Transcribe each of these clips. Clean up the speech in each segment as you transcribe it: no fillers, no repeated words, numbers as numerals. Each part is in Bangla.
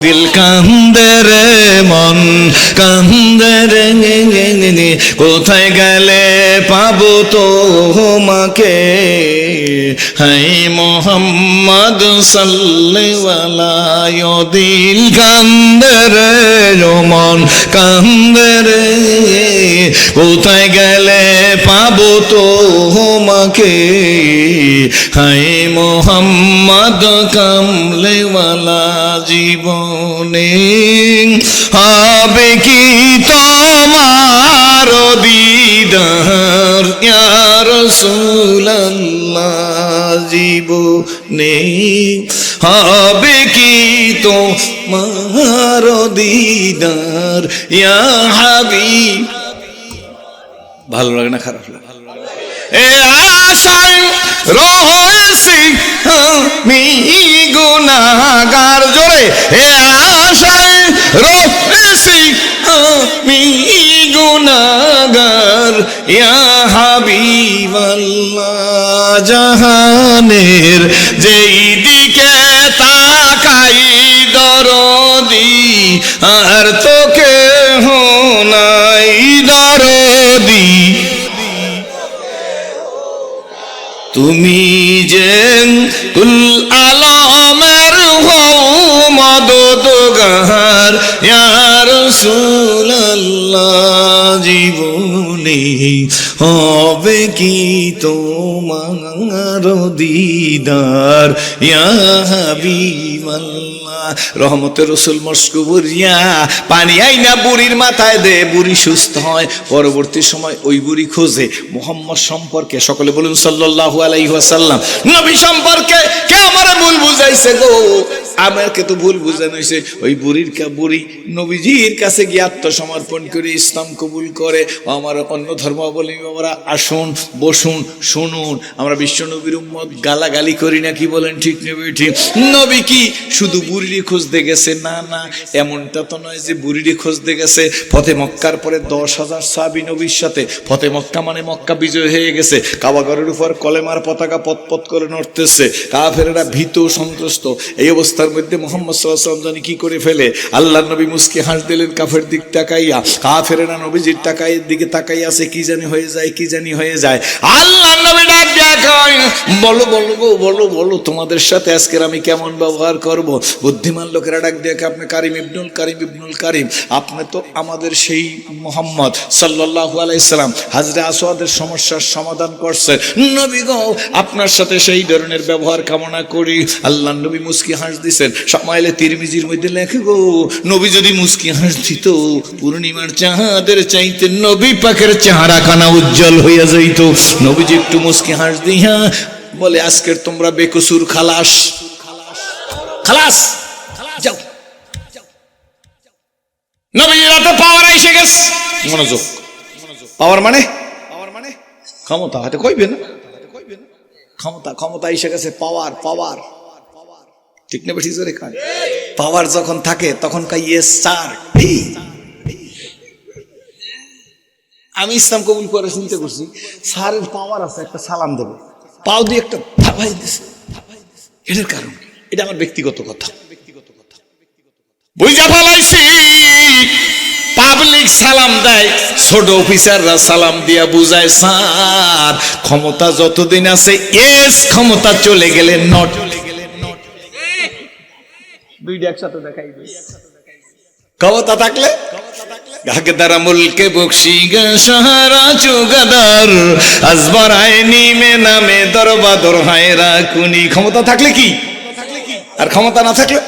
দিল কান্দে রে মন কান্দে রে, কোথায় গেলে পাবো তোমাকে? হাই মোহাম্মদ সাল্লাল্লাহু আলাইহি। দিল কান্দে রে মন কান্দে রে, কোথায় গেলে পাবো তোমাকে? হাই মোহাম্মদ কামলেওয়ালা জীবনে হবে কি তোমার দিদার ইয়া রাসূলুল্লাহ? জীবনে হবে কি তোমার দিদার ইয়া হাবিব? ভালো লাগে না খারাপ লাগে? এ আশায় রয়েছি আমি গুনাহগার, জোরে এ আশায় রয়েছি আমি গুনাহগার ইয়া হাবিবাল্লাহ। জাহানের যেই দিকে তাকাই দরদি, আর তো কেহ নাই দরদি। তুমি যে কুল আলমের মদদগার ইয়া রাসূলুল্লাহ। জীবনে হবে কি তোমার দিদার ইয়া হাবিবাল্লাহ। রহমতের রসুল মস্কুবুরিয়া পানি আইনা বুড়ির মাথায় দে, বুড়ি সুস্থ হয়। পরবর্তী সময় ওই বুড়ি খোঁজে মুহাম্মদ সম্পর্কে, সকলে বলুন সাল্লাল্লাহু আলাইহি ওয়াসাল্লাম। নবী সম্পর্কে কে আমারে ভুল বুঝাইছে গো? আমাকে তো ভুল বুঝানো হয়েছে। ওই বুড়ি নবীজির কাছে গিয়ে আত্মসমর্পণ করে ইসলাম কবুল করে। আমার অন্য ধর্মাবলম্বী বাবারা আসুন, বসুন, শুনুন। আমরা বিশ্ব নবীর উম্মত, গালাগালি করি না, কি বলেন? ঠিক নেবে ঠিক। নবী কি শুধু বুড়ির খুঁজতে গেছে? না না, এমনটা তো নয় যে বুড়ির খুঁজতে গেছে। ফতে মক্কার পরে 10,000 সাহাবী নবীর সাথে। ফতে মক্কা মানে মক্কা বিজয় হয়ে গেছে। কাবাগরের উপর কলেমার পতাকা পতপত করে নড়তেছে। কাফেরেরা ভীত সন্ত্রস্ত। এই অবস্থার মধ্যে মুহাম্মদ সাল্লাল্লাহু আলাইহি ওয়াসাল্লাম জানি কি করে ফেলে। আল্লাহর নবী মুস্কি হাসি দিলেন কাফের দিক তাকাইয়া। কাফেরেরা নবীজির তাকাইয়ের দিকে তাকাই আছে, কি জানি হয়ে যায়, কি জানি হয়ে যায়। আল্লাহর নবী ডাক দিয়া কয়, বলো বলো গো, বলো বলো, তোমাদের সাথে আজকের আমি কেমন ব্যবহার করব? বুদ্ধিমান লোকেরা ডাক দিয়ে, আপনি কারিম ইবনুল কারিম, ইবনুল কারিম, আপনি তো আমাদের সেই মুহাম্মদ সাল্লাল্লাহু আলাইহি সাল্লাম হাজরে আসওয়াদের সমস্যার সমাধান করছেন। নবী গো, আপনার সাথে সেই ধরনের ব্যবহার কামনা করি। আল্লাহর নবী মুস্কি হাস দিছেন। সামাইলে তিরমিজির মধ্যে লেখে গো, নবী যদি মুস্কি হাস দিত, পূর্ণিমার চাঁদের চাইতে নবী পাকের চেহারা খানা উজ্জ্বল হইয়া যাইত। নবীজি একটু মুস্কি হাস দিয়া বলে, আজকের তোমরা বেকসুর খালাস, খালাস, যাও। নবীর রাতে পাওয়ার এসে গেছে। মনোযোগ, পাওয়ার মানে ক্ষমতা, হাতে কইবে না, ক্ষমতা, ক্ষমতা এসে গেছে। পাওয়ার, পাওয়ার, ঠিক না? বেশি জোরে কান। পাওয়ার যখন থাকে তখন কাই ইয়েস স্যার। আমি ইসলাম কবুল করে চিন্তা করছি, স্যারের পাওয়ার আছে, একটা সালাম দেবে, পাও দিয়ে একটা থাবাই দিছে। এটার কারণ, এটা আমার ব্যক্তিগত কথা, বুঝা ফেলাইছি। পাবলিক সালাম দেয়, ছোট অফিসাররা সালাম দিয়া বুঝায় স্যার। ক্ষমতা যতদিন আছে এস, ক্ষমতা চলে গেলে নট। দুইটা একসাথে দেখাই দিই। ক্ষমতা থাকলে গাগদারা মুলকে বকশি গা সাহারা চুগাদার আজবার আইনি মে নামে দরবাদর হায়রা কুনি। ক্ষমতা থাকলে কি, আর ক্ষমতা না থাকলে,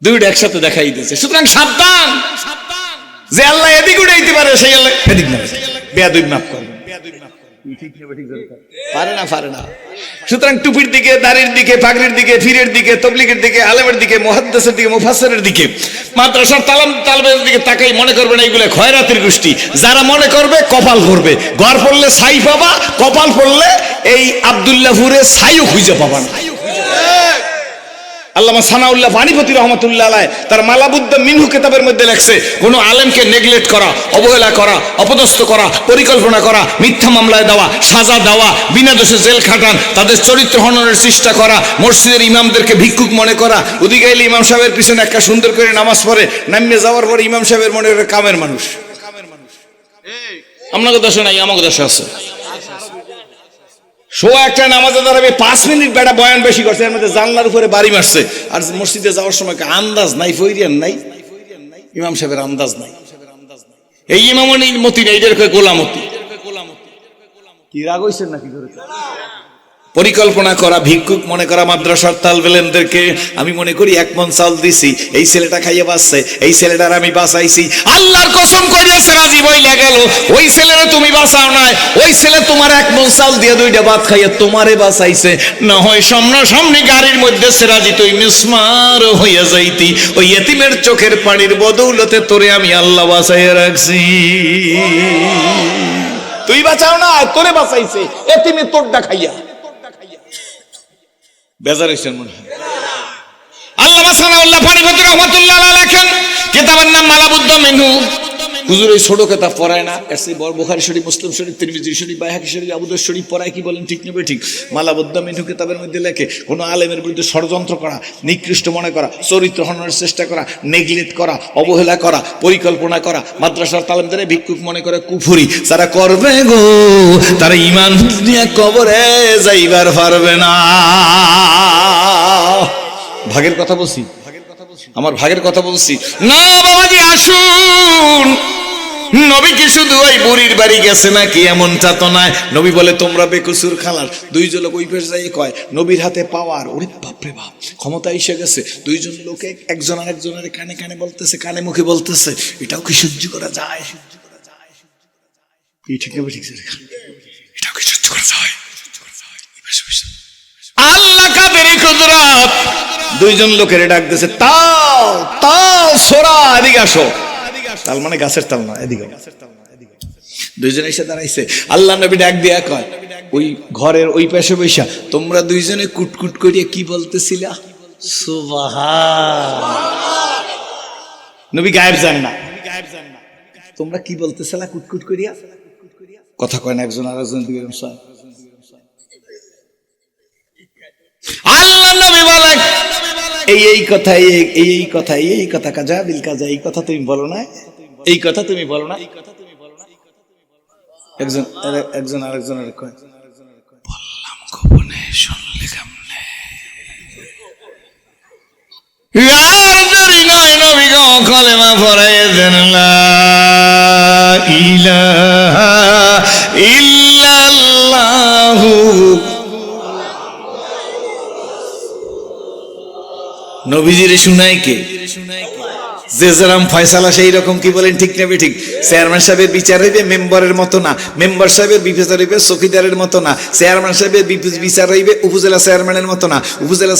দুইটা একসাথে দেখাই দিয়েছে। সুতরাং সাবধান, যে আল্লাহ এদিক উঠাইতে পারে সেই আল্লাহ এদিক না। বেয়াদবি মাফ করবেন, পারে না, পারে না। সুতরাং টুপির দিকে, দাড়ির দিকে, পাগড়ির দিকে, ফিরের দিকে, তবলিগের দিকে, আলেমের দিকে, মুহাদ্দিসের দিকে, মুফাসসিরের দিকে, মাদ্রাসার তালেবের দিকে তাকাই মনে করবেন এইগুলো খয়রাতের গোষ্ঠী। যারা মনে করবে কপাল ভরবে। ঘর পড়লে ছাই পাবা, কপাল পড়লে এই আব্দুল্লাহপুরে ছাইও খুঁজে পাবা না। আল্লামা সানাউল্লাহ বাণীপতি রহমতুল্লাহ আলাইহি তার মালাবুদ্দা মিনহু কিতাবের মধ্যে লেখছে, কোন আলেমকে নেগলেক্ট করা, অবহেলা করা, অপদস্থ করা, পরিকল্পনা করা, মিথ্যা মামলায় দেওয়া, সাজা দেওয়া, বিনা দোষে জেল খাটান, তাদের চরিত্র হননের চেষ্টা করা, মসজিদের ইমামদেরকে ভিক্ষুক মনে করা, ওদিকে এলে ইমাম সাহেবের পিছনে একটা সুন্দর করে নামাজ পড়ে, নামিয়ে যাওয়ার পর ইমাম সাহেবের মনে করে কামের মানুষ। আপনাকে দেশে নাই, আমাকে দেশে আছে। একটা নামাজে দাঁড়াবে 5 মিনিট, বেটা বয়ান বেশি করছে, এর মধ্যে জানলার উপরে বাড়ি মারছে। আর মসজিদে যাওয়ার সময় আন্দাজ নাই, ফইরিয়ান নাই, ইমাম সাহেবের আন্দাজ নাই। এই ইমামনির মতি নাই, এদের গোলামতি। কি রাগ হইছেন নাকি? পরিকল্পনা করা, ভিক্ষুক মনে করা মাদ্রাসার তালবেলেমদেরকে। আমি মনে করি 1 মণ চাল দিছি, এই ছেলেটা খাইয়ে বাঁচছে, এই ছেলেটার আমি বাঁচাইছি। আল্লাহর কসম করিয়াছে রাজি বইলা গেল, ওই ছেলেরা তুমি বাঁচাও নাই, ওই ছেলে তোমার 1 মণ চাল দিয়ে 2টা ভাত খাইয়ে তোমারে বাঁচাইছে। না হয় সামনাসামনি গাড়ির মধ্যে সেরাজি তুই মিসমার হইয়া যাইতি, ওই এতিমের চোখের পানির বদৌলতে তোরে আমি আল্লাহ বাঁচাইয়া রাখছি। তুই বাঁচাও না, তোরে বাঁচাইছে এতিমে তোরটা খাইয়া। বেজার হইছেন মনে হয়। আল্লামা সানাউল্লাহ বাণীপতি রহমাতুল্লাহ আলাইহি লেখেন, কিতাবের নাম মালাবুদ্দা মিনহু। হুজুর এই ছোট কিতাব পড়ায় না, এর চেয়ে বড় বুখারী শরীফ, মুসলিম শরীফ, তিরমিজি শরীফ, বাইহাকী শরীফ, আবু দাউদ শরীফ পড়ায়। কি বলেন ঠিক নেবে? ঠিক। মালাবুদ্দা মিনহু কিতাবের মধ্যে লেখে, কোনো আলেমের বিরুদ্ধে ষড়যন্ত্র করা, নিকৃষ্ট মনে করা, চরিত্র হননের চেষ্টা করা, নেগলেক্ট করা, অবহেলা করা, পরিকল্পনা করা, মাদ্রাসার তালেমদের ভিক্ষুক মনে করে কুফরি। যারা করবে গো, তারা ঈমান নিয়ে কবরে যাইবার পারবে না। ভাগের কথা বলছি, আমার ভাগের কথা বলছি না বাবাজি। আসুন, নবী কি শুধু ওই বুড়ির বাড়ি গেছে নাকি? এমনটা তো নয়। নবী বলে তোমরা বেকসুর খালার। 2জন লোক ওই পেশে যাই কয় নবীর হাতে পাওয়ার, ওরে বাপরে বাপ, ক্ষমতা এসে গেছে। 2জন লোকে একজন আরেকজনের কানে কানে বলতেছে, কানে মুখে বলতেছে, এটাও কি সহ্য করা যায়? ঠিক নেবে? ঠিক, এটাও কি সহ্য করা যায়? আল্লাহ কাদের কুদরত। 2জন লোকের ডাক দিয়েছে, তাও তাও সোরা, এদিকে আসো। তাল মানে গাছের তাল না, এদিকে। 2জন এসে দাঁড়াইছে। আল্লাহ নবী ডাক দিয়া কয়, ওই ঘরের ওই পাশে বৈশা তোমরা 2জনে কুটকুট করিয়া কি বলতেছিলা? সুবহান। নবী গায়েব যান না, তোমরা কি বলতেছিলা কুটকুট করিয়া? কথা কয় না একজন আরেকজন দিকে। আল্লাহ নবী বলে, এই কথা, এই কথা, এই কথা, কাজা বিল কাজা, এই কথা তুমি বলো না, এই কথা তুমি বলো না। একজন আরেকজনের কয়, বললাম গোপনে, শুনলে কেমনে? আর দেরি নয়, নবী গো কলেমা পড়াইয়া দেন, লা ইলাহা ইল্লাল্লাহু। নবীজিরে শুনায় কে? যে যেরকম ফয়সালা সেই রকম। কি বলেন ঠিক নেবে? ঠিক। চেয়ারম্যান সাহেবের বিচার হইবে মেম্বারের মতো না, মেম্বার সাহেবের বিচার হইবে চৌকিদারের মতো না, চেয়ারম্যান সাহেবের বিচার হইবে উপজেলা চেয়ারম্যানের মতো না, উপজেলা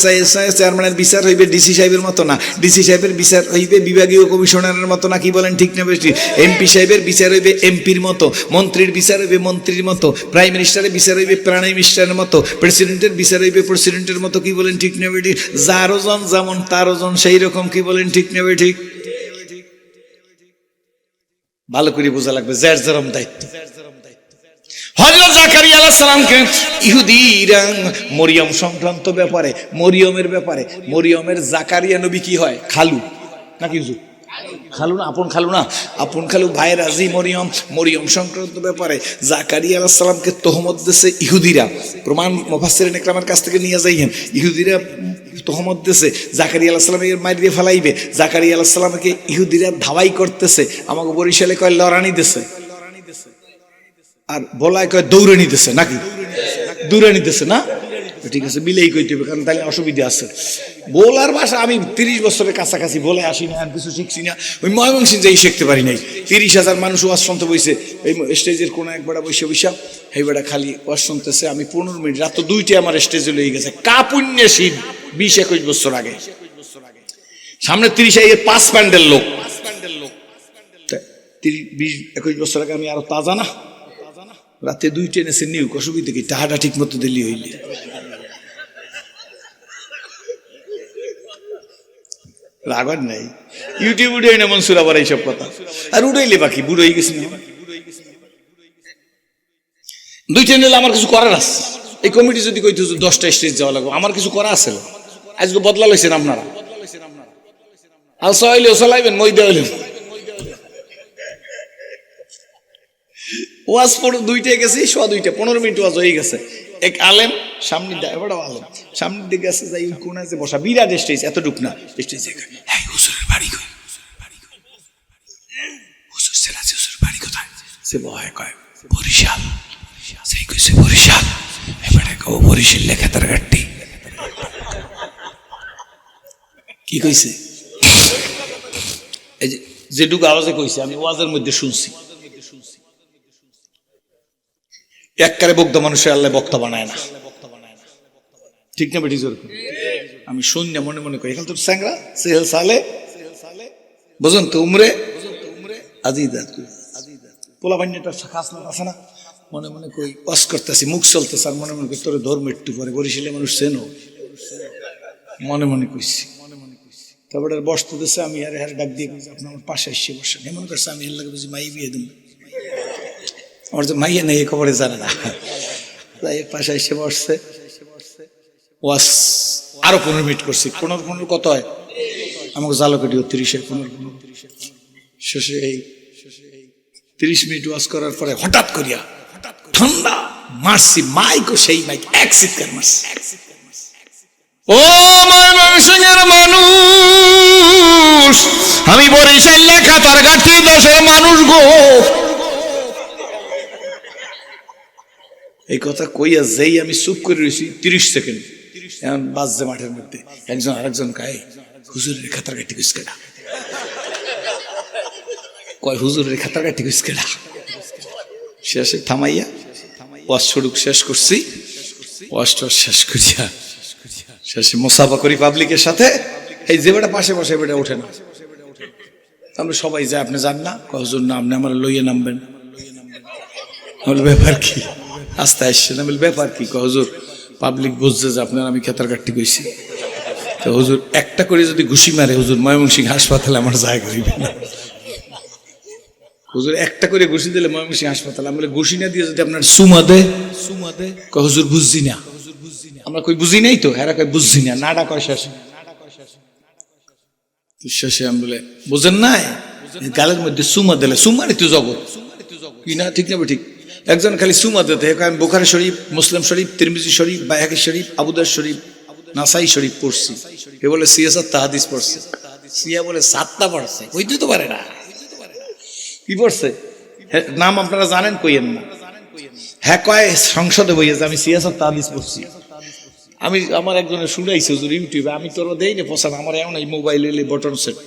চেয়ারম্যানের বিচার হইবে ডিসি সাহেবের মতো না, ডিসি সাহেবের বিচার হইবে বিভাগীয় কমিশনারের মতো না। কি বলেন ঠিক নেবে? ঠিক। এমপি সাহেবের বিচার হইবে এমপির মতো, মন্ত্রীর বিচার হইবে মন্ত্রীর মতো, প্রাইম মিনিস্টারের বিচার হইবে প্রাইম মিনিস্টারের মতো, প্রেসিডেন্টের বিচার হইবে প্রেসিডেন্টের মতো। কি বলেন ঠিক নেবে? ঠিক। যার ওজন যেমন তার ওজন সেই রকম। কি বলেন ঠিক নেবে? ঠিক। ভালো করে বোঝা লাগবে, যার যেরকম দায়িত্ব। হযরত জাকারিয়া আলাইহিস সালামকে ইহুদিরা মরিয়ম সংক্রান্ত ব্যাপারে, মরিয়মের ব্যাপারে, মরিয়মের জাকারিয়া নবী কি হয়? খালু নাকি? হুজুর খালু না, আপন খালু না, আপন খালু ভাইয়ের রাজি মরিয়ম। মরিয়ম সংক্রান্ত ব্যাপারে জাকারিয়া আলাইহিস সালামকে তহমত দিয়েছে ইহুদিরা। প্রমাণ মুফাসসিরিন ইকরামের কাছ থেকে নিয়ে যাইয়েন। ইহুদিরা তহমত দিয়েছে জাকারিয়া আলাইহিস সালামের মারিয়ে ফেলাইবে। জাকারিয়া আলাইহিস সালামকে ইহুদিরা ধাওয়াই করতেছে। আমাকে বরিশালে কয় লড়ানি দিছে, আর বলায় কয় দৌড়ানি দিছে নাকি? দৌড়ানি দিছে না? ঠিক আছে, বিলেই কইতে হবে, কারণ তাহলে অসুবিধা আছে। বলার ভাষা আমি 30 বছরের কাছাকাছি বলে আসি না, আর কিছু শিখছি না। ওই ময়মনসিংহ যাই শিখতে পারি নাই। 30,000 মানুষ ওয়াজ শুনতে বইছে, এই স্টেজের কোনো একবার বসে বৈশা এই বেড়া খালি ওয়াজ শুনতেছে। আমি 15 মিনিট, রাত তো 2টে আমার স্টেজে লেগে গেছে। কাপুণ্যে শীত 20-21 বছর আগে, সামনে 30-5 প্যান্ডেল লোক। 20-21 বছর আগে আমি আরো তাজা না। রাতে 2টে এনেছে নিউ, অসুবিধা কি? টাহাটা ঠিক মতো দিলি হইলে রাগন নাই, ইউটিউব উঠে না মনসুর আবার এইসব কথা। আর উঠাইলে বাকি বুড়ো হয়ে গেছি, দুইটা নিলে আমার কিছু করার আছে। এই কমিটি যদি কইতো 10টা স্টেজ যাওয়া লাগবে, আমার কিছু করা আছে। আজকে বদলা লইছেন আপনারা, আলসা হইলেও চালাইবেন, মইদা হইলেও। ওয়াজ পড়ে 2টায় গেছে, 2:15 15 মিনিট ওয়াজ হয়ে গেছে। এক আলেম সামনে, বড় আলেম সামনের দিকে গেছে, যাই কোনায় যে বসা, বিরাট স্টেজ, এতটুক না স্টেজ। হ্যাঁ, হুজুরের বাড়ি কই? হুজুর সেরাজি, হুজুরের বাড়ি কোথায়? সে বয় কয় বরিশাল। সেই কইছে বরিশাল, এবারে কও বরিশাল লেখা তার গাড়ি। কি কইছে? এই যেটুকু আওয়াজে কইছে, আমি ওয়াজের মধ্যে শুনছি। এককারে বক্তা মানুষের আল্লাহ বক্তা বানায় না, ঠিক না বেটি? আমি শুন না, মনে মনে করি এখন তোর স্যাংরা সেহেল সালে বুঝুন তো উমরে আজিদা পোলা বান্যাটা খাস না আছে না, মনে মনে কই ওয়াজ করতেছি, মুখ চলতেছে, আর মনে মনে করি তোর ধর্ম একটু পরে বরিশালে মানুষ চেনো, মনে মনে কইছি। তারপরে বসতে দিচ্ছে, আমি আরে হারে ডাক দিয়ে কইছি আপনি আমার পাশে এসে বসেন। এমন করছে আমি এর লাগে বুঝি মাই বিয়ে দিন, আমার যে মাইয়া নেই খবরে জানে না, তাই পাশে এসে বসছে। ওয়াজ আরো 15 মিনিট করছি। 15 কত হয় আমাকে জালকাটিও 30-এর 15 শেষে এই 30 মিনিট ওয়াজ করার পরে হঠাৎ করিয়া ঠান্ডা মারছি, মাইকও সেই মাইক এক চিৎকার মারছি। ও ময়মনসিংহের মানুষ, আমি বরিশাল লেখা তার গাঠি 10-এর মানুষ গো। এই কথা কইয়া যেই আমি চুপ করে রয়েছি 30 সেকেন্ড, এখন বাজছে মাঠের মধ্যে, একজন আরেকজন কয় হুজুরের খাতার গাঠি কুচকেডা, কয় হুজুরের খাতার গাঠি কুচকেডা। শেষে থামাইয়া ওয়াজ সড়ুক শেষ করছি, ওয়াজটা শেষ করিয়া শেষে মুসাফা করি পাবলিকের সাথে। এই যে বেটা পাশে বসে বেটা ওঠে না, আমরা সবাই যাই, আপনি যান না? হুজুর না, আপনি আমার লইয়া নামবেন। ব্যাপার কি? আস্তে আসছে না, ব্যাপার কি? হুজুর পাবলিক বুঝছে যে আপনার আমি খেতার কাটতে গেছি, তো হুজুর একটা করে যদি ঘুষি মারে, হুজুর ময়মনসিংহ হাসপাতালে আমার জায়গা হইবে না। হুজুর একটা করে ঘুষি দিলে ময়মনসিংহ হাসপাতালে, আমি ঘুষি না দিয়ে যদি আপনার সুমা দে, হুজুর বুঝছি না। আমরা কই বুঝি নাই তো, এরা কই বুঝছি না, নাডা কয় শেষে। শেষে আমি বলে বুঝেন নাই, গালের মধ্যে সুমা দিলে, সুমারই তো জগৎ কি না, ঠিক না? ঠিক। একজন খালি সুমা দিতে, আমি বুখারী শরীফ, মুসলিম শরীফ, তিরমিজি শরীফ, বাইহাকী শরীফ, আবু দাউদ শরীফ, নাসাই শরীফ পড়ছি। এ বলে সিয়াসাত তাহাদিস পড়ছে, সিয়া বলে 7টা পড়ছে, কইতে তো পারে না। কি পড়ছে নাম আপনারা জানেন, কইয়েন না। হ্যাঁ কয় সংসদে বইয়েছে আমি সিয়াসাত তাহাদিস পড়ছি। আমি আমার একজনের শুনাইছে হুজুর ইউটিউবে, আমি তোর দেই না পছন্দ, আমার এমন এই মোবাইল এলে বটন সেট,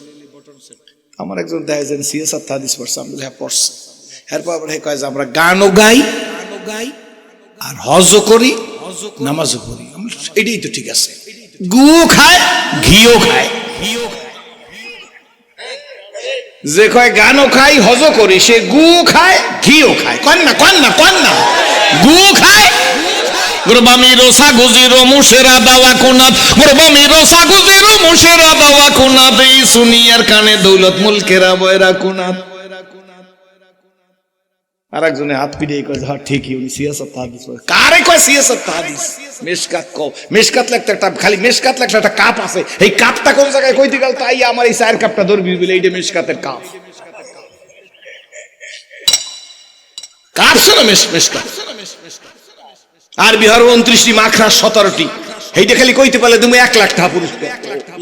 আমার একজন দেয় যে সিয়াসাত তাহাদিস পড়ছে। আমি বলি হ্যাঁ পড়ছে। এরপর কয় যে আমরা গানও গাই আর হজও করি, নামাজও করি। এটাই তো ঠিক আছে। গুও খায়, ঘিও খায়। যে কয় গানও খাই, হজও করি, সে গুও খায়, ঘিও খায়। কন্যা কন্যা কন্যা গুও খায়। গুরবামি রোসা গুজিরো মুশেরা দাওয়া কোনাত, গুরবামি রোসা গুজিরো মুশেরা দাওয়া কোনাত, এই সুনিয়ার কানে দৌলত মুলকেরা বয়রা কোনাত। আর একজনে হাত পিড়িয়ে কয় হ্যাঁ ঠিকই, উনি সিয়াসাত তাহাদিস পড়ে। কারে কয় সিয়াসাত তাহাদিস? মেশকাত কও, মেশকাত লেখতে একটা খালি মেশকাত লেখতে একটা কাপ আছে, এই কাপটা কোন জায়গায় কইতে গেল তাই আমার এই 4 কাপটা ধরবি বলে এইটা মেশকাতের কাপ। কাপ শোনো মেশকাত। আরবি হরফ 29টি, মাখরাজ 17টি। এইটা খালি কইতে পারলে তুমি 1 লাখ টাকা পুরস্কার।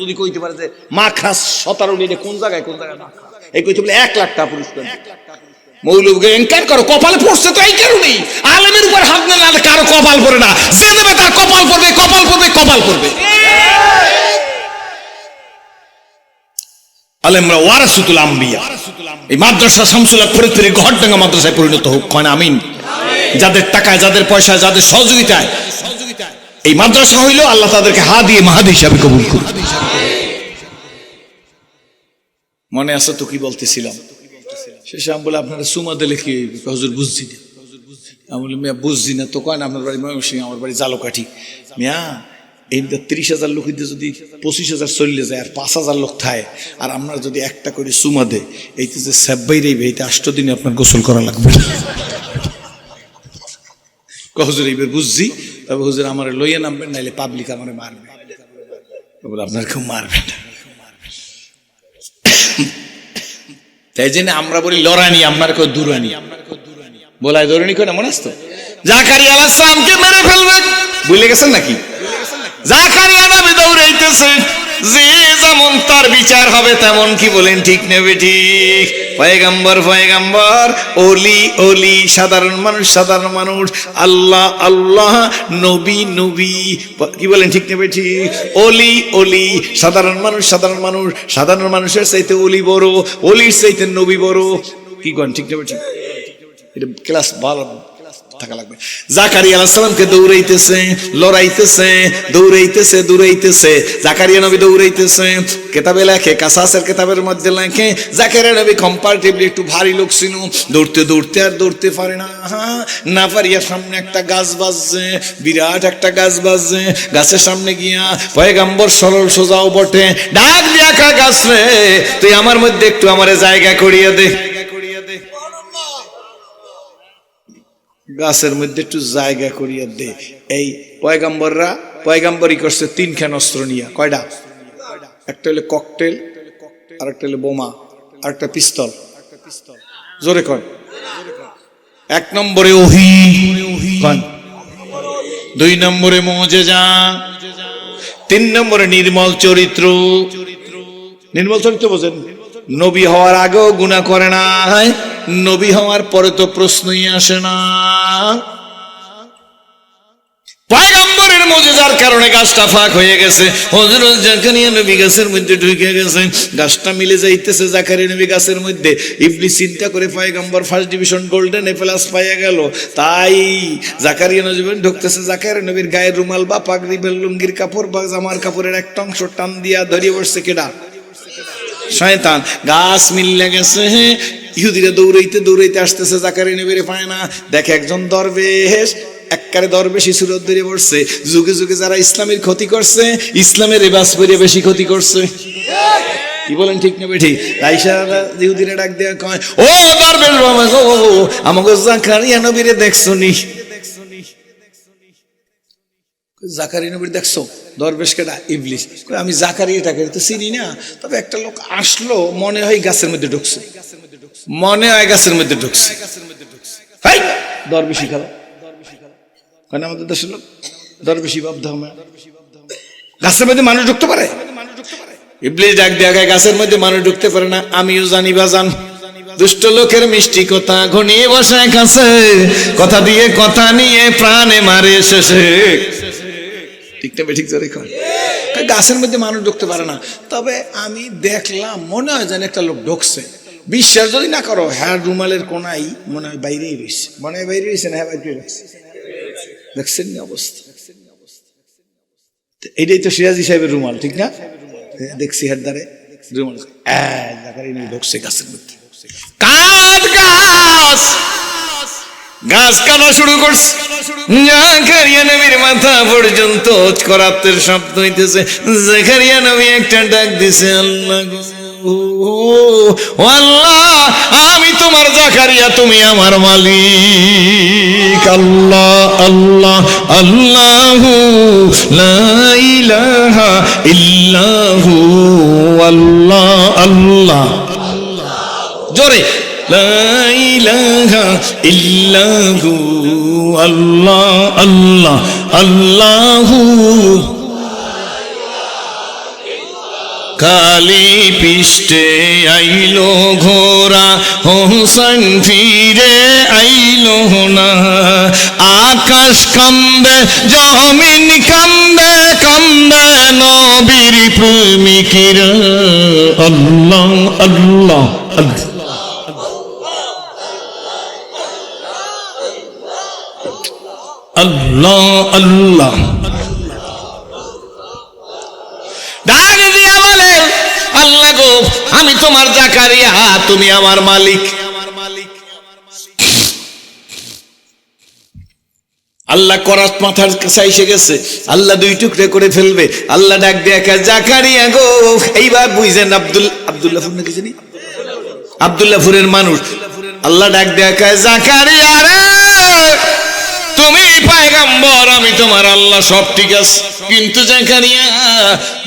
যদি কইতে পারে যে মাখরাজ 17টি, এটা কোন জায়গায় কোন জায়গায় মাখরাজ, এই কইতে বলে 1 লাখ টাকা পুরস্কার। মৌলবীকে এনকার করো, কপালে পড়ছে তো এই কারণেই। আলেমের উপর হাত না নালে কারো কপাল পড়ে না, যে নেবে তার কপাল পড়বে, কপাল পড়বে, কপাল পড়বে। আলেমরা ওয়ারাসাতুল আম্বিয়া। এই মাদ্রাসা শামসুল হক ফরিদপুরের গহরডাঙ্গা মাদ্রাসায় পরিণত হোক, কয় না আমিন। যাদের টাকায়, যাদের পয়সায়, যাদের সহযোগিতায় এই মাদ্রাসা হইল, আল্লাহ তাদেরকে হাদিয়ে মাহাদি হিসাবে কবুল করুন। মনে আছে তো কি বলতেছিলাম? শেষে আমি বলে আপনারা সুমা দিলে কি হুজুর বুঝছি না। আমি বলি মিয়া বুঝছি না তো, কয় না আপনার বাড়ি ময়মনসিংহ, আমার বাড়ি জালকাঠি। মিয়া এই 30,000 লোক যদি 25,000 চলে যায় আর 5,000 লোক থাকে, আর আমরা যদি একটা করে চুমা দেয়, এইতে যে সেব্বাই রইবে, এইতে 8 দিনে আপনার গোসল করা লাগবে না। হুজুর এইবার বুঝছি, তবে হুজুর আমার লইয়া নামবেন, নাইলে পাবলিক আমার মারবে। আপনার কেউ মারবে না। তাই জন্য আমরা বলি লড়ানি, আপনার কেউ দূরানি বলাই, দৌড়ানি করে মনে আসতো। জাকারিয়া আলাইহিস সালামকে মেরে ফেলবে, ভুলে গেছেন নাকি? জাকারিয়া নবী দৌড়াইতেছে, যে যেমন তার বিচার হবে তেমন। কি বলেন, ঠিক নেবে ঠিক? পয়গম্বর পয়গম্বর, ওলি ওলি, সাধারণ মানুষ সাধারণ মানুষ, আল্লাহ আল্লাহ, নবী নবী। কি বলেন, ঠিক নেবে ঠিক? ওলি ওলি, সাধারণ মানুষ সাধারণ মানুষ, সাধারণ মানুষের চাইতে ওলি বড়, ওলির চাইতে নবী বড়। কি করেন, ঠিক নেবে ঠিক? এটা ক্লাস ভালো থাকা লাগবে। জাকারিয়া আলাইহিস সালামকে দৌড়াইতেছে, লড়াইতেছে, দৌড়াইতেছে, দৌড়াইতেছে। জাকারিয়া নবী দৌড়াইতেছে, কিতাবে লেখে, কাসাসের কিতাবের মধ্যে লেখে, জাকারিয়া নবী কম্পারেটিভলি একটু ভারী লোক ছিল। দৌড়তে দৌড়তে আর দৌড়তে পারে না, না পারিয়া সামনে একটা গাছ বাজছে, বিরাট একটা গাছ বাজছে। গাছের সামনে গিয়া পয়গম্বর সরল সোজাও বটে, ডাক দিয়া কা গাছ রে, তুই আমার মধ্যে একটু আমারে জায়গা করিয়ে দে। গাছের মধ্যে একটু জায়গা করিয়া দে। এই পয়গম্বররা পয়গম্বরই করছে 3খান অস্ত্র নিয়ে। কয়টা? একটা হলো ককটেল, আর একটা হলো বোমা, আর একটা পিস্তল। জোরে কয়। 1 নম্বরে ওহী, 2 নম্বরে মুজিজা, 3 নম্বরে নির্মল চরিত্র। নির্মল চরিত্র বোঝেন? নবী হওয়ার আগেও গুনাহ করে না, নবী হওয়ার পরে তো প্রশ্নই আসে না। পয়গম্বরের মুজিজার কারণে গাছটা ফাঁক হয়ে গেছে। হযরত জাকারিয়া নবী গাছের মধ্যে ঢুকে গেছে, গাছটা মিলে যাইতেছে জাকারিয়া নবী গাছের মধ্যে। ইবলিস চিন্তা করে পয়গম্বর first division golden A plus পাইয়া গেল, তাই জাকারিয়া নবী ঢুকতেছে। জাকারিয়া নবীর গায়ের রুমাল বা পাগড়ি বা লুঙ্গির কাপড় বা জামার কাপড়ের একটা অংশ টান দিয়া ধরিয়ে বসছে কেডা? শয়তান। গাছ মিললে গেছে। ইহুদিরা দৌড়াইতে দৌড়াইতে আসতেছে, জাকারিয়া নবীরে পায় না। দেখে একজন দরবেশ, একবারে দরবেশী সুরত ধরে পড়ছে। যুগে যুগে যারা ইসলামের ক্ষতি করছে, ইসলামের রেবাস করে বেশি ক্ষতি করছে। কি বলেন, ঠিক না বেঠি? আয়েশা ইহুদিরা ডাক দেয়া কয়, ও দরবেশ বাবা গো, আমাকে জাকারিয়া নবীরে দেখছনি? জাকারিয়া নবীর দেখছো? দরবেশ কেডা? ইবলিস। আমি জাকারিয়াটাকে তো চিনি না, তবে একটা লোক আসলো, মনে হয় গাছের মধ্যে ঢুকছে, মনে হয় গাছের মধ্যে ঢুকছে। দরবেশি খাওয়া, কারণ আমাদের দেশের লোক দরবেশি ভাব ধর্মে। গাছের মধ্যে মানুষ ঢুকতে পারে? ইবলিস ডাক দেয়া গায়, গাছের মধ্যে মানুষ ঢুকতে পারে না। আমিও জানি বাজান, দুষ্ট লোকের মিষ্টি কথা ঘনিয়ে বসায় কাছে, কথা দিয়ে কথা নিয়ে প্রাণে মারে শেষে। ঠিক না ঠিক? জোরে কর। গাছের মধ্যে মানুষ ঢুকতে পারে না, তবে আমি দেখলাম, মনে হয় যেন একটা লোক ঢুকছে। বিশ্বাস যদি না করো, হ্যাঁ রুমালের কোনাই মনে হয় বাইরেই রয়েছে, মনে হয় বাইরে রয়েছে না, হ্যাঁ বাইরে রয়েছে। দেখছেন না অবস্থা? এটাই তো সিরাজি সাহেবের রুমাল, ঠিক না? দেখছি হের দ্বারে রুমাল ঢুকছে গাছের মধ্যে। কাঠ গাছ, গাছ কাটা শুরু করছে। জাকারিয়া নবীর মাথা পর্যন্ত করাতের শব্দ হইতেছে। জাকারিয়া নবী একটা ডাক দিছে, আল্লাহ গো, ও আল্লাহ, আমি তোমার জাকারিয়া, তুমি আমার মালিক। আল্লাহ আল্লাহ আল্লাহু লা ইলাহা ইল্লাহু, আল্লাহ আল্লাহ, জোরে, লা ইলাহা ইল্লাহু, আল্লাহ আল্লাহ আল্লাহু। কালি পিষ্টে আইলো ঘোরা, হোসেন ফিরে আইলো না। আকাশ কান্দে, জমিন কান্দে, কান্দে নবীর প্রেমিকেরা। আল্লাহ আল্লাহ আল্লাহ, আল্লাহ আল্লাহ। ডাক দিয়া বলে, আল্লাহ গো, আমি তোমার জাকারিয়া, তুমি আমার মালিক। আল্লাহ করাত মাথার কাছে এসে গেছে, আল্লাহ দুই টুকরে করে ফেলবে। আল্লাহ ডাক দিয়ে জাকারিয়া গো, এইবার বুঝছেন আব্দুল্লাহপুর নাকি জানি, আব্দুল্লাহপুরের মানুষ। আল্লাহ ডাক দিয়ে জাকারিয়া রে, তুমি পয়গম্বর, আমি তোমার আল্লাহ, সব ঠিক আছে, কিন্তু জাকারিয়া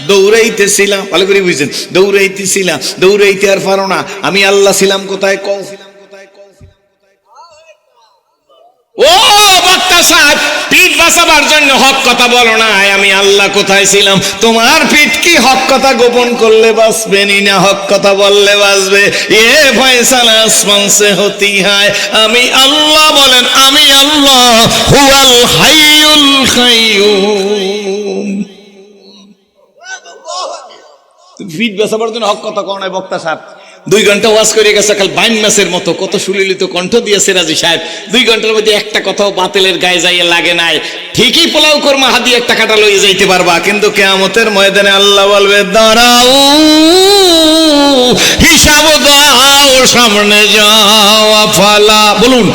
দৌড়াইতেছিলাম, ভালো করে বুঝছেন, দৌড়াইতেছিলাম, দৌড়াইতে আর পারো না, আমি আল্লাহ ছিলাম কোথায় কও। ও বক্তা সাহেব, পিঠ বাঁচাবার জন্য হক কথা বলো না, আমি আল্লাহ কোথায় ছিলাম? তোমার পিঠ কি হক কথা গোপন করলে বাঁচবে না হক কথা বললে বাঁচবে? এ ফয়সালা আসমান সে হতি হয়, আমি আল্লাহ বলেন, আমি আল্লাহ হুয়াল হাইয়ুল কাইয়ুম। পিঠ বাঁচাবার জন্য হক কথা কও নাই বক্তা সাহেব। 2 ঘন্টা ওয়াজ করে গেছে, কাল বাইন মাসের মতো কত সুলিলিত কণ্ঠ দিয়েছে রাজি সাহেব। 2 ঘন্টার মধ্যে একটা কথাও বাতিলের গায়ে যাইয়ে লাগে নাই। ঠিকই পোলাও কোরমা হাদি একটা কাটা লইয়ে যাইতে পারবা, কিন্তু কিয়ামতের ময়দানে আল্লাহ বলবে দাঁড়াও, হিসাব দাও, সামনে যাও। আফালা বলুন,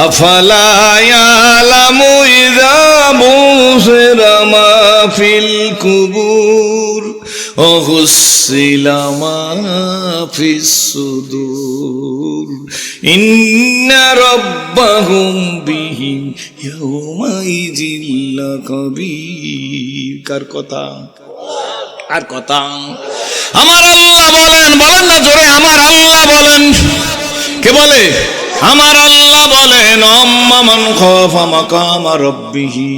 আফালা ইয়ালামু ইযা বুশিরা মা ফিল কুবুর ওহুসিলা মা ফিস সুদূর ইন্না রাব্বাহুম বিহিম ইয়াউমাইযিল লাকাবীর। কার কথা? আর কথা আমার আল্লাহ বলেন, বলেন না জোরে, আমার আল্লাহ বলেন। কে বলে? আমার আল্লাহ বলেন, আম্মা মান খাফা মাকামা রাব্বিহি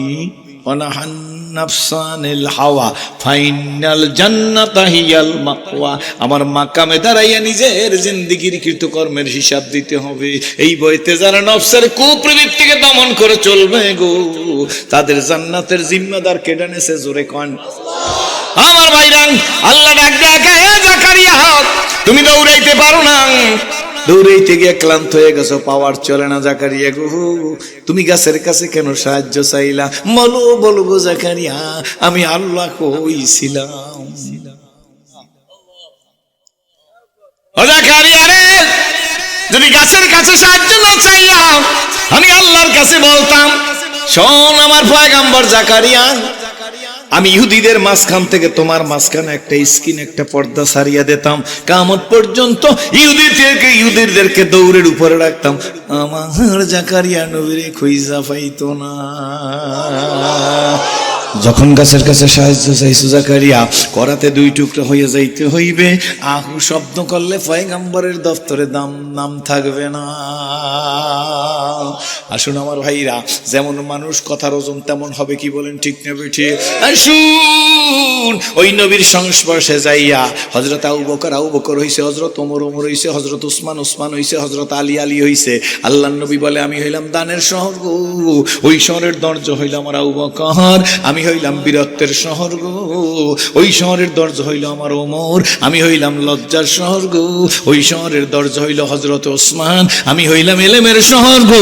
ওয়া নাহান নাফসানিল হাওয়া ফাইনাল জান্নাতা হিয়াল মাকওয়া। আমার মাকামে দাঁড়াইয়া নিজের জিন্দেগির কৃতকর্মের হিসাব দিতে হবে। এই বইতে যারা নফসের কুপ্রবৃত্তিকে দমন করে চলবে গো, তাদের জান্নাতের জিম্মাদার কে ডানেছে? জোরে কোন আমার ভাইরান। আল্লাহ ডাক ডাকে, হে জাকারিয়া, তুমি দৌড়াইতে পারো না, দৌড়াইতে গিয়ে ক্লান্ত হয়ে গেছো, পাওয়ার চলে না। জাকারিয়া গো, তুমি গাছের কাছে কেন সাহায্য চাইলা? বলো বলবো জাকারিয়া, আমি আল্লাহ কইছিলাম। ও জাকারিয়া রে, যদি গাছের কাছে সাহায্য না চাইয়া আমি আল্লাহর কাছে বলতাম, শোন আমার পয়গম্বর জাকারিয়া, আমি ইহুদিদের মাঝখান থেকে তোমার মাঝখানে একটা স্কিন, একটা পর্দা সারিয়া দিতাম, কিয়ামত পর্যন্ত ইহুদিদেরকে দৌড়ের উপরে রাখতাম, আমার জাকারিয়া নবীরে খুঁজা পাইতো না। যখন গাছের কাছে সাহায্য চাইছো জাকারিয়া, করাতে 2 টুকরা হয়ে যাইতে হইবে। আহু শব্দ করলে পয়গম্বরের দফতরে নাম থাকবে না। আসুন আমার ভাইরা, যেমন মানুষ কথার ওজন তেমন হবে, কি বলেন ঠিক না বেঠি? আসুন ওই নবীর সংস্পর্শে যাইয়া, হযরত আবু বকর হইছে, হযরত ওমর হইছে, হযরত উসমান হইছে, হযরত আলী হইছে। আল্লাহর নবী বলে, আমি হইলাম দানের শহর গো, ওই শহরের দরজা হইল আমার আবু বকর। আমি হইলাম বীরত্বের শহর গো, ওই শহরের দরজা হইল আমার ওমর। আমি হইলাম লজ্জার শহর গো, ওই শহরের দরজা হইল হযরত ওসমান। আমি হইলাম ইলমের শহর গো,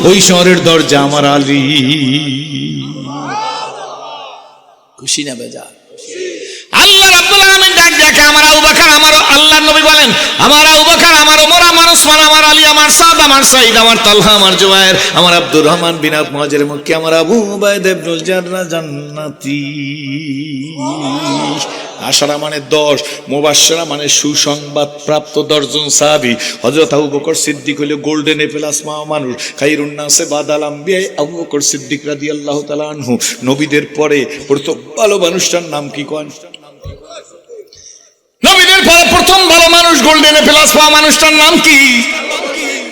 ওই শহরের দরজা আমার আলী। খুশি না বেজা? আল্লাহ রাব্বুল আলামিন ডাক দেখে, আমার আবু বকর, আমার আল্লাহর নবী বলেন, আমার আবু বকর, আমার ওমর, আমার ওসমান, আমার আলী, আমার সাদ, আমার সাঈদ, আমার তালহা, আমার জুবায়ের, আমার আব্দুর রহমান বিন আওফ মুহাজির মক্কি, আমার আবু উবাইদা ইবনুল জাররাহ জান্নাতি। আশারা মানে 10, মুবাশশারা মানে সুসংবাদ প্রাপ্ত 10 জন সাহাবী। হযরত আবু বকর সিদ্দিক হলো গোল্ডেন এপেলাস মা মানুষ, খায়রুন নাসে বাদাল আম্বিয়া। আবু বকর সিদ্দিক রাদিয়াল্লাহু তাআলা আনহু নবীদের পরে প্রথম ভালো মানুষটার নাম কি কোন? নবীদের পরে প্রথম ভালো মানুষ, গোল্ডেন এপেলাস মা মানুষটার নাম কি?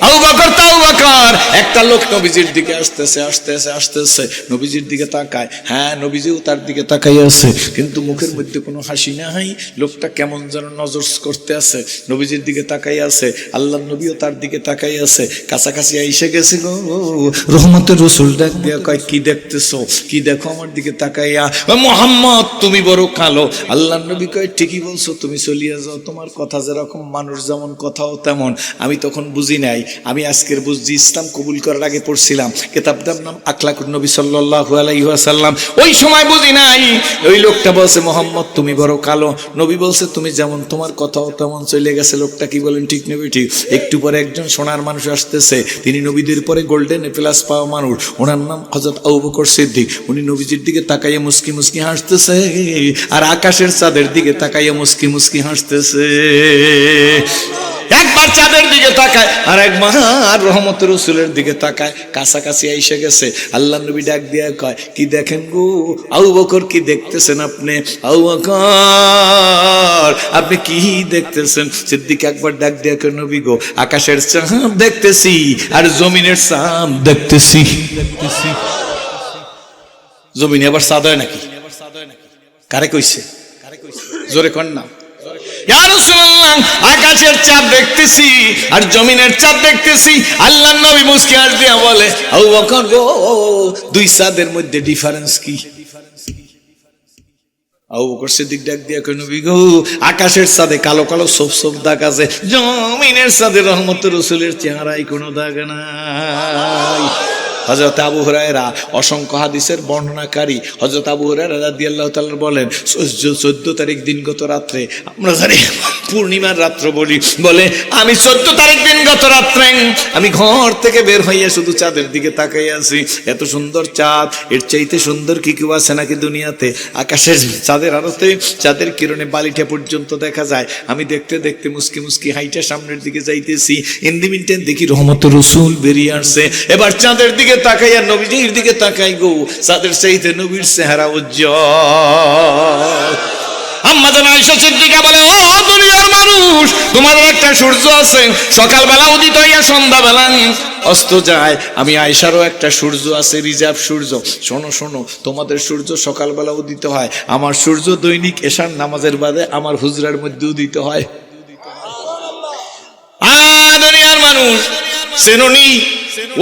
আবু বকর। আবু বকর। একটা লোক নবীজির দিকে আসতেছে, নবীজির দিকে তাকায়। হ্যাঁ, নবীজিও তার দিকে তাকাই আছে, কিন্তু মুখের মধ্যে কোনো হাসি নাই। লোকটা কেমন যেন নজর করতে আছে, নবীজির দিকে তাকাই আছে। আল্লাহর নবীও তার দিকে তাকাই আছে। কাছাকাছি আইসে গেছে গো, রহমতের রাসূল ডাক দিয়া কয়, কি দেখতেছো? কি দেখো আমার দিকে তাকাইয়া? মুহাম্মদ, তুমি বড় কালো। আল্লাহর নবী কয়, ঠিকই বলছো, তুমি চলিয়া যাও, তোমার কথা যেরকম, মানুষ যেমন কথাও তেমন। আমি তখন বুঝি নাই আমি আজকের বুঝছি ইসলাম কবুল করার আগে পড়ছিলাম কিতাবটার নাম আখলাকুন নবী সাল্লাল্লাহু আলাইহি ওয়াসাল্লাম। ওই সময় বুঝি নাই। ওই লোকটা বলছে মোহাম্মদ তুমি বড় কালো। নবী বলছে তুমি যেমন তোমার কথাও তেমন চলে গেছে। লোকটা কি বলেন ঠিক নেবে ঠিক। একটু পরে একজন সোনার মানুষ আসতেছে, তিনি নবীদের পরে গোল্ডেন প্লাস পাওয়া মানুষ, ওনার নাম হযরত আবু বকর সিদ্দিক। উনি নবীজির দিকে তাকাইয়া মুস্কি মুস্কি হাসতেছে, আর আকাশের চাঁদের দিকে তাকাইয়া মুস্কি মুস্কি হাসতেছে। একবার চাঁদের দিকে তাকায় আর একবার রহমতের রাসূলের দিকে তাকায়। কাছাকাছি এসে গেছে। আল্লাহ নবী ডাক দিয়া কয় কি দেখেন গো আবু বকর, কি দেখতেছেন আপনি? আবু বকর আপনি কি দেখতেছেন? সিদ্দিক একবার ডাক দিয়া কয় নবী গো আকাশের চাঁদ দেখতেছি আর জমিনের চাঁদ দেখতেছি। জমিনে আবার চাঁদ হয় নাকি? কারে কইছে? জোরে কর না। ইয়া রাসূলুল্লাহ আকাশের চাঁদ দেখতেছি আর জমিনের চাঁদ দেখতেছি। আল্লাহর নবী মুস্কি হাসি দিয়া বলে আবু বকর গো দুই চাঁদের মধ্যে ডিফারেন্স কি? আবু বকর সিদ্দিক ডাক দিয়া কয় নবী গো আকাশের চাঁদে কালো কালো সব সব দাগ আছে, জমিনের চাঁদে রহমতের রাসূলের চেহারায় কোনো দাগ নাই। হযরত আবু হুরায়রা অসংখ্য হাদিসের বর্ণনাকারী। হযরত আবু হুরায়রা রাদিয়াল্লাহু তাআলা বলেন 14 তারিখ দিনগত রাত্রে, আমরা জানি পূর্ণিমার রাত্র বলি, বলে আমি 14 তারিখ দিনগত রাত্রে আমি ঘর থেকে বের হইয়া শুধু চাঁদের দিকে তাকাই আছি। এত সুন্দর চাঁদ, এর চাইতে সুন্দর কি কেউ আছে নাকি দুনিয়াতে? আকাশের চাঁদের আলোতে চাঁদের কিরণে বালিটা পর্যন্ত দেখা যায়। আমি দেখতে দেখতে মুস্কি মুস্কি হাইটা সামনের দিকে যাইতেছি। ইন দি মিনটাইম দেখি রহমতের রাসূল বেরিয়ে আসছে। এবার চাঁদের দিকে তাকাইয়া নবীজির দিকে তাকাই গো, চাঁদের চাইতে নবীর চেহারা উজ্জ্বল। আম্মা জান আয়েশা সিদ্দিকা বলে ও দুনিয়ার মানুষ, তোমাদের একটা সূর্য আছে, সকালবেলা উদিত হইয়া সন্ধ্যাবেলা অস্ত যায়। আমি আয়েশারও একটা সূর্য আছে, রিজার্ভ সূর্য। শোনো শোনো, তোমাদের সূর্য সকালবেলা উদিত হয়, আমার সূর্য দৈনিক এশার নামাজের বাদে আমার হুজরার মধ্যে উদিত হয়। দুনিয়ার মানুষ চেননি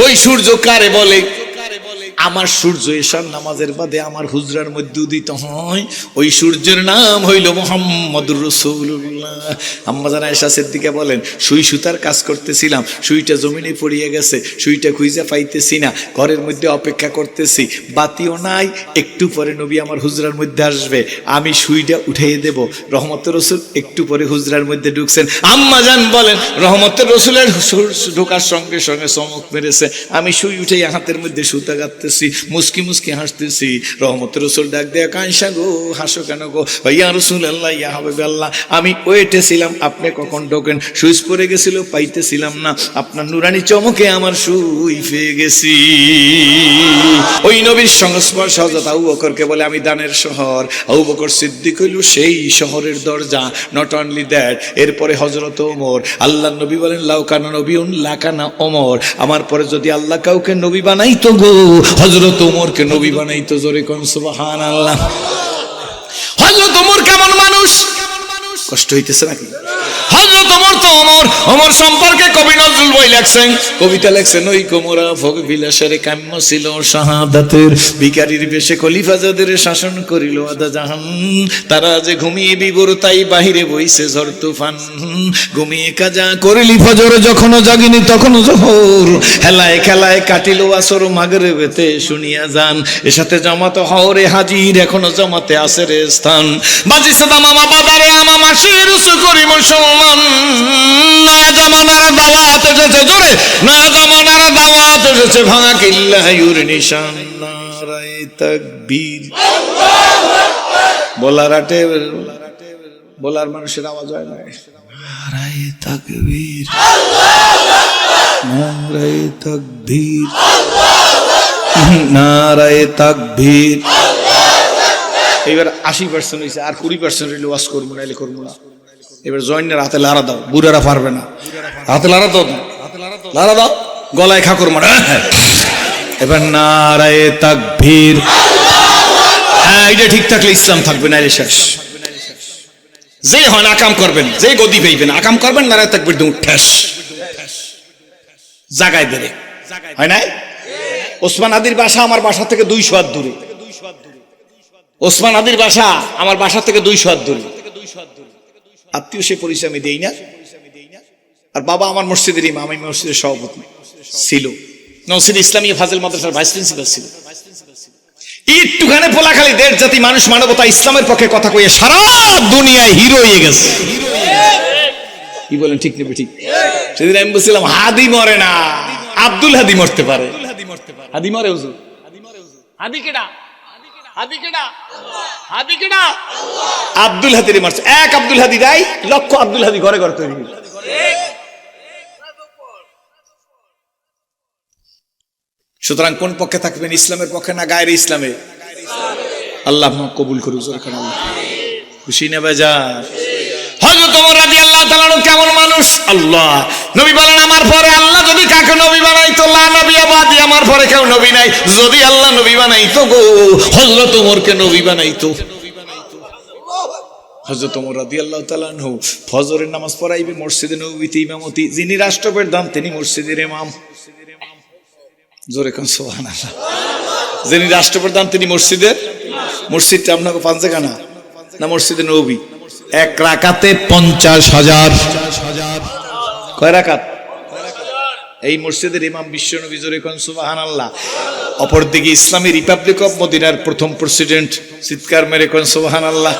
ওই সূর্য কারে বলে? আমার সূর্য এশার নামাজের বাদে আমার হুজরার মধ্যে উদিত হয়। ওই সূর্যের নাম হইল মুহাম্মদুর রাসূলুল্লাহ। আম্মা জান আয়েশা সিদ্দিকা বলেন সুই সুতার কাজ করতেছিলাম, সুইটা জমিনে পড়িয়ে গেছে, সুইটা খুঁজে পাইতেছি না, ঘরের মধ্যে অপেক্ষা করতেছি, বাতিও নাই। একটু পরে নবী আমার হুজরার মধ্যে আসবে, আমি সুইটা উঠিয়ে দেব। রহমতের রাসূল একটু পরে হুজরার মধ্যে ঢুকছেন। আম্মা জান বলেন রহমতের রাসূলের ঢোকার সঙ্গে সঙ্গে চমক মেরেছে। আমি সুই উঠে হাতের মধ্যে সুতা গাঁথতেছি, মুস্কি মুস্কি হাসতেছি। রহমতের রাসূল ডাক দেয়া কাঁইসা গো হাসো কেন গো? ইয়া রাসূলুল্লাহ ইয়া হাবিবাল্লাহ আমি ওয়েটে ছিলাম, আপনি কখন ঢোকেন? সুইচ পড়ে গেছিল, পাইতেছিলাম না, আপনার নুরানি চমকে আমার সুই পেয়ে গেছি। ওই নবীর সংস্পর্শ হযরত আবু বকরকে বলে আমি দানের শহর। আবু বকর সিদ্দিক হইল সেই শহরের দরজা। নট অনলি দ্যাট, এরপরে হযরত ওমর। আল্লাহর নবী বলেন লাউ কানা নবিয়ুন লাকানা ওমর, আমার পরে যদি আল্লাহ কাউকে নবী বানাইতো গো হযরত ওমরকে নবী বানাইতো। জোরে কোন সুবহানাল্লাহ। হযরত ওমর কেমন মানুষ? কষ্ট হইতেছে নাকি? হযরত ওমর তো ওমর সম্পর্কে কবি নজরুল বই লেখছেন, কবিতা লেখছেন ওই কোমরা ভোগ বিলাসের কাম্য ছিল শাহাদাতের, ভিখারির বেশে খলিফা যাদের শাসন করিল আদা জাহান, তারা যে ঘুমিয়ে বিবর তাই বাহিরে বইছে ঝড় তুফান, ঘুমিয়ে কাজা করিলি ফজর যখন জাগিনি তখন জোহর, হেলায় খেলায় কাটিল আসর মাগরিবেতে শুনিয়া যান, এর সাথে জামাত হওরে হাজির এখনো জামাতে আছে রে স্থান, বাজিছে দামামা বাজারে আমা মাসির উসু করি মুসলমান, নয়া জামানার দাওয়াত এসেছে, জোরে নয়া জামানার দাওয়াত এসেছে, ভাঙা কিল্লায়ুর নিশান, নারায়ে তাকবীর। বলারাটে বলার মানুষের আওয়াজ হয় না, নারায়ে তাকবীর, নারায়ে তাকবীর, নারায়ে তাকবীর। এবার 80% হয়েছে, আর 20% হইলে ওয়াজ করবো না, এলে করবো না। এবার জয়েন্টের হাতে লাড়া দাও, বুড়ারা পারবে না, হাতে লাড়া দাও, লাড়া দাও, গলায় খাকর মারা। এবার নারায়ে তাকবীর। হ্যাঁ, এটা ঠিক থাকলে ইসলাম থাকবে, না এলে শেষ। যে হয় আকাম করবেন, যে গদি পাইবেন আকাম করবেন, নারায়ে তাকবীর দিন ঠেস জাগায় বেড়ে হয় নাই। ওসমান আদির বাসা আমার বাসা থেকে 200 হাত দূরে, ওসমান আদির বাসা আমার বাসা থেকে 200 হাত দূরে। আত্মীয় সে পরিচয় আমি দেই না, আর বাবা আমার মসজিদের ইমাম, আমি মসজিদের সভাপতি ছিল, নওশীদ ইসলামী ফাজিল মাদ্রাসার ভাইস প্রিন্সিপাল ছিল। একটুখানে পোলাখালি দেড় জাতি মানুষ মানবতা ইসলামের পক্ষে কথা কইয়ে সারা দুনিয়ায় হিরো হয়ে গেছে। কি বলেন ঠিক নেবে? ঠিক। সেদিন আমি বলছিলাম হাদি মরে না, আব্দুল হাদি মরতে পারে। হাদি মরে হুজুর? হাদি কেডা? হাদি কেডা? হাদি কেডা? আব্দুল হাদি মারছে। এক আব্দুল হাদি নাই, লক্ষ আব্দুল হাদি ঘরে ঘরে তৈরি। সুতরাং কোন পক্ষে থাকবেন? ইসলামের পক্ষে না গায়ের ইসলামে? আল্লাহ কবুল করুক। খুশি না বেজার? হযরত ওমর রাদিয়াল্লাহু তাআলা কেমন মানুষ? আল্লাহ নবী বলেন আমার পরে আল্লাহ যদি কাকে নবী বানাইতো, লা নবী বাদি, আমার পরে কেউ নবী নাই, যদি আল্লাহ নবী বানাইতো গো হযরত ওমরকে নবী বানাইতো। হযরত ওমর রাদিয়াল্লাহু তাআলা আনহু ফজরের নামাজ পড়াইবে মসজিদে নববীতে ইমামতি, যিনি রাষ্ট্রপ্রধান তিনি মসজিদের ইমাম। জোরে কোন সুবহানাল্লাহ। যিনি রাষ্ট্রপ্রধান তিনি মসজিদের, মসজিদটা আপনাকে পাঁচখানা না মসজিদে নববী? এক রাকাতে 50,000। কয় রাকাত? এই মসজিদের ইমাম বিশ্ব নবী। জোরে কোন সুবহানাল্লাহ। অপরদিকে ইসলামী রিপাবলিক অফ মদিনার প্রথম প্রেসিডেন্ট, চিৎকার মেরে কোন সুবহানাল্লাহ।